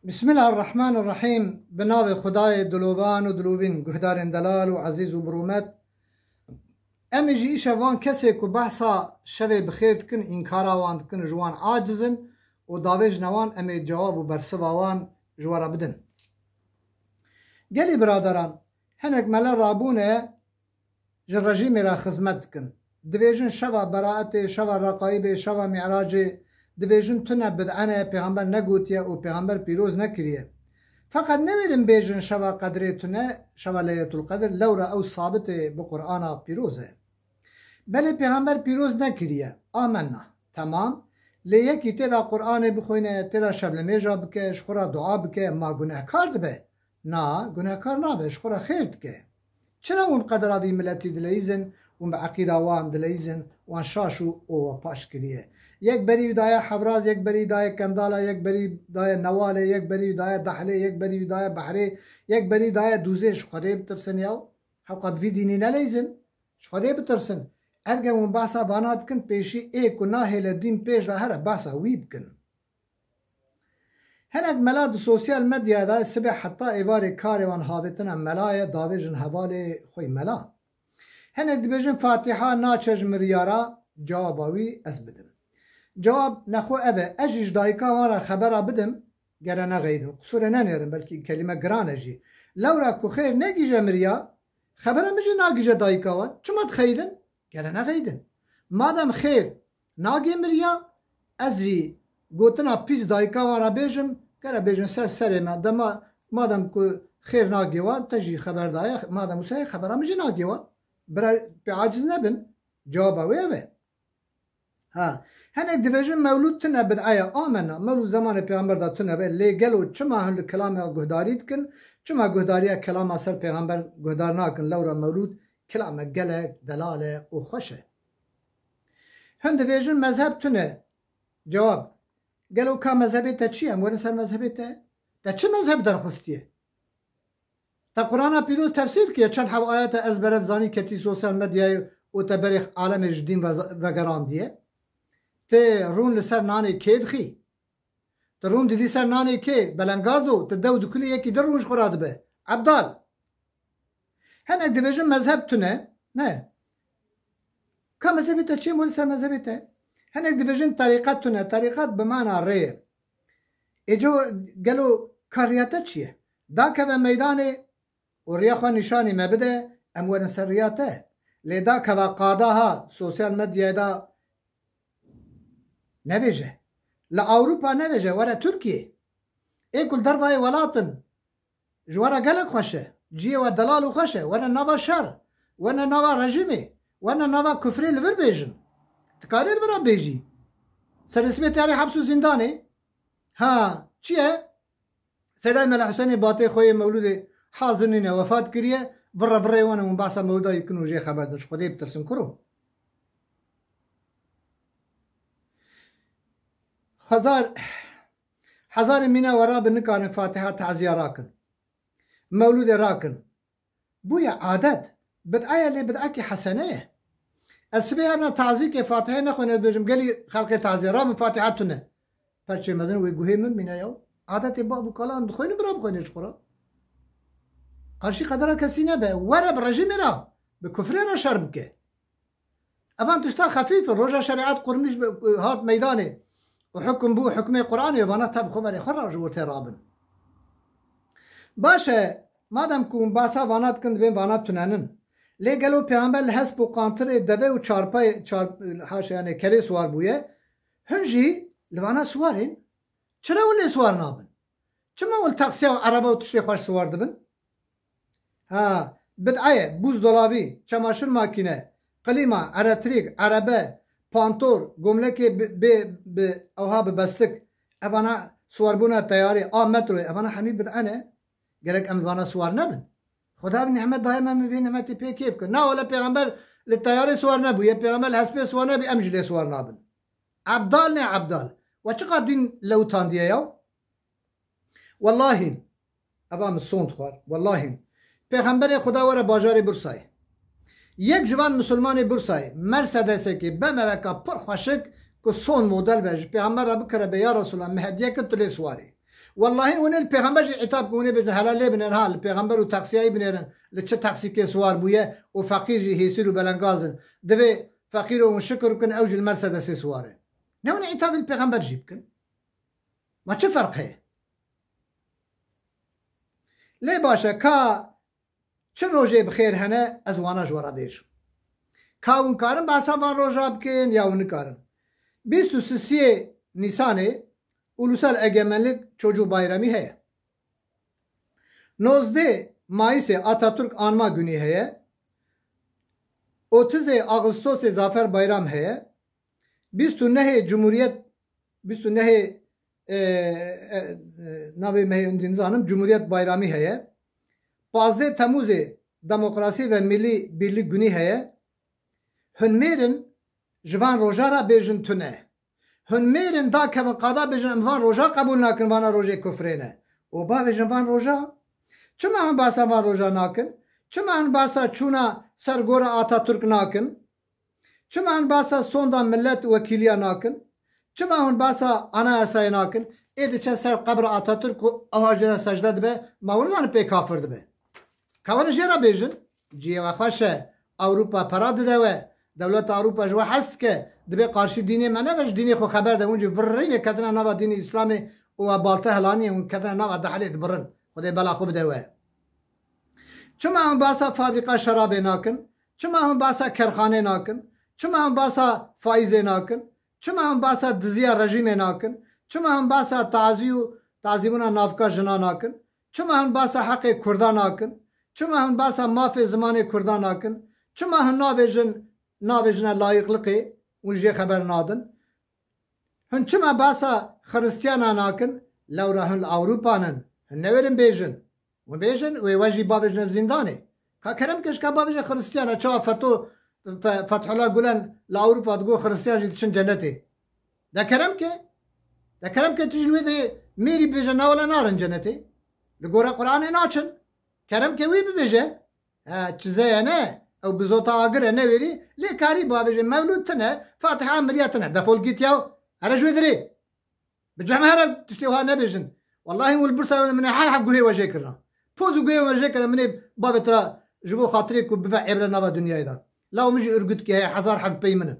بسم الله الرحمن الرحیم. به نام خدای دلوان و دلوین، گهدارن دلال و عزیز و برومت. امی جی ایش وان کسی که بحثا شوی بخیر کن این کارا وان کن جوان عاجزن و داویج نوان امی جواب و برسوا وان جوارا بدن. گلی برادران هنگ ملا رابونه جن رژیم را خدمت کن. دویجن شوا براعت، شوا رقایب، شوا معراج، دویجن تنه بدعنه پیغمبر نگوتیه و پیغمبر پیروز نکریه. فقط نمیرم بیجن شوا قدره تنه شوا لیلت القدر لورا او ثابت بقرآن پیروزه. بله پیغمبر پیروز نکریه. آمنا تمام. لیکی تیدا قرآن بخوینه، تیدا شبل میجا بکه، شخورا دعا بکه، ما گناهکار دبه. نه گناهکار نبه، شخورا خیر دکه. چرا اون قدر آوی ملتی دلیزن و به عقیده وان دلیزن وان شاشو او پاش کریه. یک بری دای حبراز، یک بری دای کندالا، یک بری دای نواله، یک بری دای دحله، یک بری دای بحره، یک بری دای دوزه. شخوده بترسن یاو حقا في دینی نلیزن شخوده بترسن. ارگه اون بحثا بانات کن پیشی ایک و ناهی لدین پیش ده هر بحثا ویب کن. هنگ ملاد سوسیال مدیا دا سبه حتی ایوار کاری وان حاوتن ملای داویجن حوالی خوی ملا. هنگ دبیجن فاتحه ناچج مریارا جواباوی از بدم. جواب نخو اوه اجیج دایکا وارا خبرا بدم گره نغیدم. قصور ننیرم بلکه کلمه گران اجی. لورا کو خیر نگیجه مریا خبرا بجی ناگیجه دایکا وان چما تخیدن؟ گره نغیدن. مادم خیر ناگی مریا ازی گوتنا پیس دایکا وارا بیجم گره بیجن سر ما دما مادم که خیر ناگی وان تجی خبر دایا مادم موسیقی خبرا بجی ناگی وان برای عاجز نبن. جواب اوه ها هنگ دیویژن مولود تنه بدعای آمنا مولود زمان پیغمبر دا تنه به لیگلو چما هل کلام گهدارید کن چما گهداری کلام اثر پیغمبر گهدار ناکن لورا مولود کلام گله دلاله و خوشه. هن دیویژن مذهب تنه. جواب گلو که مذهبی تا چیه؟ مورد سر مذهبی تا چه مذهب درخستیه؟ تا قرآن پیروز تفسیر کیه چند حو آیات از برد زانی کتی سوسیال مدیای و تبریخ عالم جدین و گراندیه ته رون لسر نانه که دخی ته رون دیدی سر نانه که بلنگازو ته دو دکلی یکی در رونش خوراد به عبدال هنگ دیویژن مذهب تونه نه که مذهبی تا چی مول سر مذهبی تا هنگ دیویژن طریقت تونه طریقت بمعنی ره ایجو گلو کاریاتا چیه دا که به میدان و ریاخوا نشانی مبده اموان سریاته لیدا که قاده ها سوسیال مدیا دا نویجه لأوروپا نویجه ورا ترکیه ایکل دربای ولاتن جوارا گلک خوشه جیه و دلالو خوشه ورا نوا شر ورا نوا رژیمه ورا نوا کفری لور بیجن تکاری لورا بیجی سر اسمی تیاری حبس و زندانه ها چیه سیدای ملح حسینی باته خوی مولود حاضرینه وفات کریه برا برای وانا من بحثا مودا یکنو جه خبر داشت خودی بترسن کرو هزار مینه ورا بنکان فاتحه تعزیه راکن مولود راکن بویا عادت بدعایه لی بدعاکی حسنه اسبه انا تعزیه که فاتحه نخونه بجم گلی خلق تعزیه را من فاتحه تونه پرچه مزن وی گوهی من مینه یو عادت بابو کلان دخوینه برا بخوینش خورا قرشی قدره کسی نبه ورا برژیمی را به کفری را شرب که افان تشتا خفیف روژا شریعت قرمیش هات میدانه وحكم بو حكمي قرآني وانا تاب خبري خرج ورتي رابن باشه مادام كون باسا وانات كند بين وانات تنانن لي قالوا پیغمبر الحس بو قانتر دبه و چارپای حاش يعني كري سوار بويه هنجي لوانا سوارين چرا ولي سوار نابن چما ول تاكسيا عربه و تشري خوش سوار دبن ها بدعيه بوز دولابي چماشر ماكينه قليمه عرتريك عربه پانتور گملک به اوها ببستک اوانا سواربونا تیاری مترو اوانا حمید بدعنه گرک اموانا سوار نبن خدا به نعمت دائما میبین نعمتی پی کیف کن نه ولا پیغمبر للتیاری سوار نبو یا پیغمبر حسبی سوار نبی امجلی سوار نبن عبدال نه عبدال و چقدر دین لوتان دیه یو والله اوام الصوند خوار والله پیغمبر خدا ور باجار برسای یک جوان مسلمان برسای مرسدسه که به موکا پر خوشک که سون مدل بج پیغمبر را بکره به یا رسول الله مهدیه که تلی سواری والله اون الپیغمبر عتاب کونه بجن حلال بنن ها الپیغمبر و تقسیای بنن لچ تقسی که سوار بویه و فقیر هیسیر و بلنگازن دبه فقیر و شکر کن اوج المرسدس سواره نون عتاب الپیغمبر جيب کن ما چه فرق هي ليه باشا كا چه روجه بخير هنا ازوانا جورا بيج كاون كارن باسا وان روجا بكين يا ون كارن 23 نيسانه Ulusal Egemenlik Çocuğu Bayramı heye. 19 Mayıs Atatürk Anma Günü heye. 30 Ağustos Zafer Bayram heye. 29 Cumhuriyet 29 Navi Mehundin Zanım Cumhuriyet Bayramı heye. 15 Temmuz Demokrasi ve Milli Birlik Günü heye. Hünmerin Jvan Rojara Bejin Tüne. هنميرن دا كم قضاء بجن فان روجا قبول ناكن وانا روجا كفرينه وبا بجن فان روجا چما هم باسا فان روجا ناكن چما هم باسا چونا سرگورا آتا ترک ناكن چما هم باسا سوندا ملت وكيليا ناكن چما هم باسا انا اساي ناكن ايدي چه سر قبر آتا ترک اهاجر سجده دبه مولان پی کافر دبه کافر جرا بجن جيوا خوشه اوروپا پراد دوه دولت اوروپا جو حست که دبی قارشی دینی من نوش دینی خو خبر ده اونجا برینه کتنا نوا دینی اسلامی و بالته هلانی اون کتنا نوا دحلیت برن خدای بلا خوب دوه چما هم باسا فابریکا شراب ناکن چما هم باسا کرخانه ناکن چما هم باسا فایز ناکن چما هم باسا دزیا رژیم ناکن چما هم باسا تعذیبونا نافکا جنا ناکن چما هم باسا حق کردان ناکن چما هم باسا مافی زمان کردان ناکن چما هم ناویجن لایقلقی ونجي خبر نادن هن چما باسا خريستيانا ناكن لو راهن اوروبانن هن نورن بيجن وبيجن ويواجي بابجن زنداني كرم كش كبابجن خريستيانا چوا فتح الله قولن لاوروبا تقول خريستيان جيتشن جنتي ده كرم كه تجي ويدري ميري بيجن ولا نارن جنتي لقورا قران ناچن كرم كه وي بيجه چزيانه او بزوتا اگر نه ویری لیکاری بابج مولود تنه فاتحه عملياتنا دفول قيت ياو انا شو دري بجمهره تشتيوها نبيجن والله والبرصه من حال حق هي وجهكنا فوزو قوي وجهكنا من باب ترى جبو خاطريك وببع عبره نبا دنيا اذا لا مجي ارقد كي حزار حق بيمن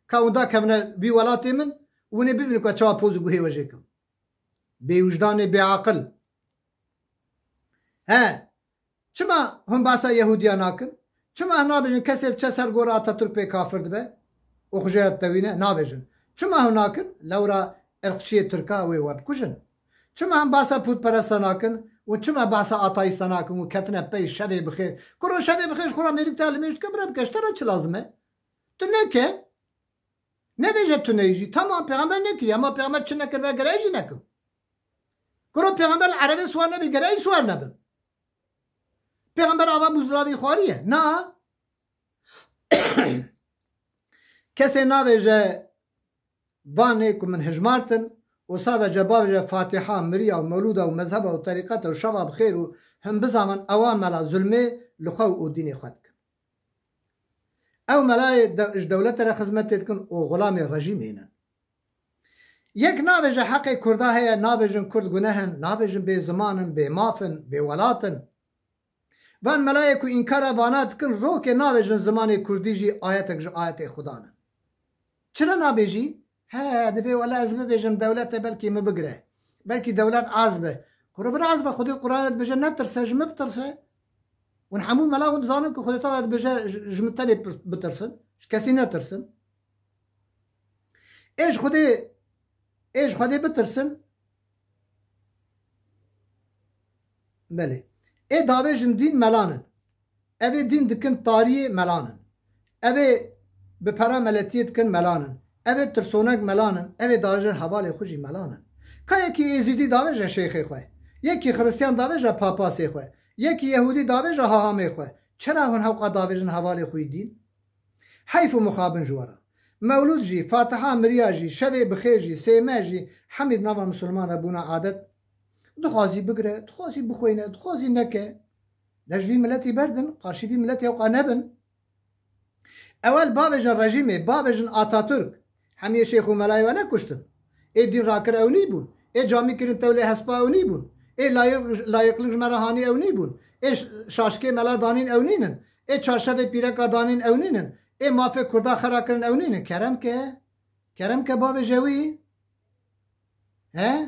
كاون دا كمنا بي ولاتي من وني بيبنكو تشوا فوزو قوي وجهكم بوجدان بعقل ها شما هم باسا يهوديا ناكن چما نابجن کسی چه سرگورا آتاتورک پی کافر دبه و خجایت دوینه نابجن چما هم ناکن لورا ارقچی ترکا وی وب کجن چما هم باسا پود پرستا ناکن و چما باسا آتایستا ناکن و کتنه پی شبه بخیر کرو شبه بخیر خورا میریک تعلیمیشت که برای بکشتره چه لازمه تو نکه نویجه تو نیجی تمام پیغمبر نکری اما پیغمبر چه نکر و گرایجی نکن کرو پیغمبر عربی سوار نبی گرایی سوار نبن پیغمبر آبا بزدلاوی خواریه نه کسی ناویجه وانه که من هجمارتن و ساده جباویجه فاتحه مریا و مولوده و مذهبه و طریقته و شباب خیر و هم بزامن اوان ملا ظلمه لخو و دینی خود کن او ملای دولت را خدمت کن و غلام رژیم هینن یک ناویجه حق کرده هیا ناویجن کرد گناهن ناویجن به زمانن به مافن به ولاتن وان ملائکو انکار وانات کن رو که ناویجن زمان کردی جی آیتک جو آیت خدا نه چرا نابیجی؟ ها دبی ولا از ببیجم دولت بلکی مبگره بلکی دولت عازبه کرو بر عازبه خودی قرآنت بجه نترسه جمع بترسه ون حمو ملاقو زانن که خودی طالت بجه جمتنی بترسن کسی نترسن ایش خودی بترسن بله ای داویجن دین ملانن اوی دین دکن تاریه ملانن اوی بپرا ملتیت کن ملانن اوی ترسونک ملانن اوی داویجن حوالی خوشی ملانن که یکی ایزیدی داویجن شیخی خواه یکی خریستیان داویجن پاپاسی خواه یکی یهودی داویجن هاهامی خواه چرا هون حوقا داویجن حوالی خوی دین حیف و مخابن جوارا مولود جی فاتحه مریا جی شبه بخیر جی سیمه جی حمید نوا مسلمان ابونا عادت دخوازی بگره دخوازی بخوینه دخوازی نکه دجوی ملتی بردن قارشی فی ملتی اوقا نبن اول بابجن رژیمه بابجن آتاتورک همیه شیخ و ملای و نکشتن ای دین راکر اونی بون ای جامی کرن تولی هسپا او نیبون ای لایقلق مرهانی او نیبون ای شاشکه ملا دانین او نینن ای چارشف پیرکا دانین او نینن ای مافه کردا خرا کرن او نینن کرم که باب جوی ها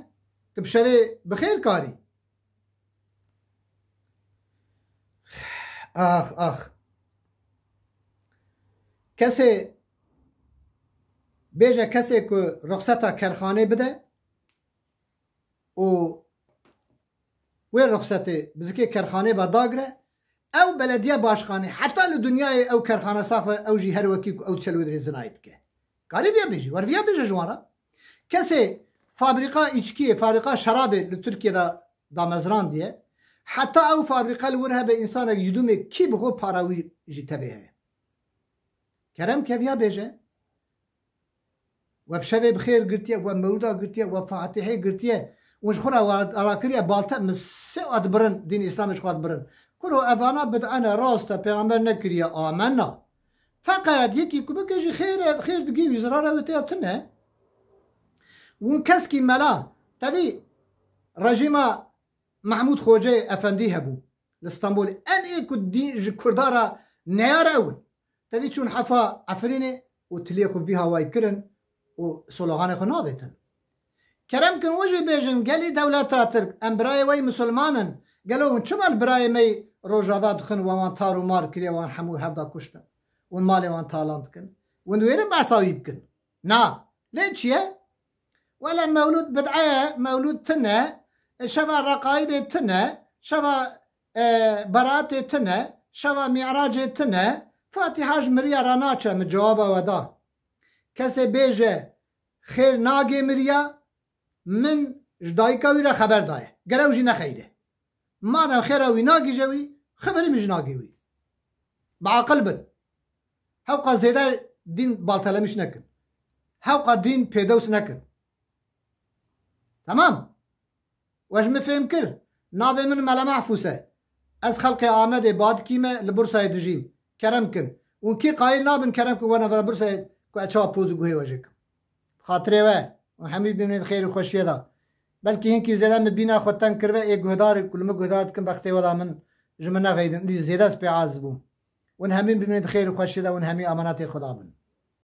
تبشوی بخیر کاری آخ کسی بیجه کسی که رخصتا کرخانه بده و رخصتی بزکی کرخانه و داگره او بلدیه باشخانه حتی لدنیای او کرخانه صافه او جی هر وکی او چلو دری زنایت که کاری بیا بیجی ور بیا بیجی جوانا کسی فابریقا ایچکیه فابریقا شرابه لترکیه دا مزران دیه حتی او فابریقا لوره به انسان یدومه کی بخو پاراوی جی تبیه کرم که بیا بیجی و بشوی بخیر گرتیه و مودا گرتیه و فاتحه گرتیه وش خورا راکریه بالتا مسیعات برن دین اسلامش خواد برن کرو اوانا بدعنا راستا پیغمبر نکریه آمنا فقط یکی که بکشی خیر دگی وزراره و تیاتنه اون کس کی ملا تدی رژیم محمود خوجه افندی هبو لستانبول ان ایکو دی کردارا نیاره اون تدی چون حفا عفرینه و تلیخو فی هوای کرن و سلوغان خو نابتن کرم کن وجه بیجن گلی دولتا ترک ام برای وی مسلمانن گلو چمال برای می روجاوات خن وان تارو مار کریه وان حمو هفدا کشتن ون مال وان تالانت کن ون ویرن بعصاوی بکن نا ليه چیه؟ ولا مولود بدعه مولود تنه شبا رقائب تنه شبا برات تنه شبا معراج تنه فاتحاج مریا راناچه مجواب ودا کسی بیجه خیر ناگه مریا من جدایکاوی را خبر دایه گره جی نخیده مادم خیراوی ناگی جوی خبری مش ناگی وی بعقل بد هوقا زیده دین بالتلمش نکن هوقا دین پیدوس نکن تمام واش مفهم کر ناوی من ملا محفوسه از خلق آمده باد کیمه لبرسای دجیم کرم کن اون کی قایل نابن کرم کن وانا برسای کو اچا پوزو گوهی واجه خاطره و همین ببینید خیر و خوشیه دا بلکه هنکی زیده مبینا خودتن کرده یک گهدار کلمه گهدار کن بخته ولا من جمعنا غیدن زیده از پی عازبون ون همین ببینید خیر و خوشیه دا ون همین امانات خدا بن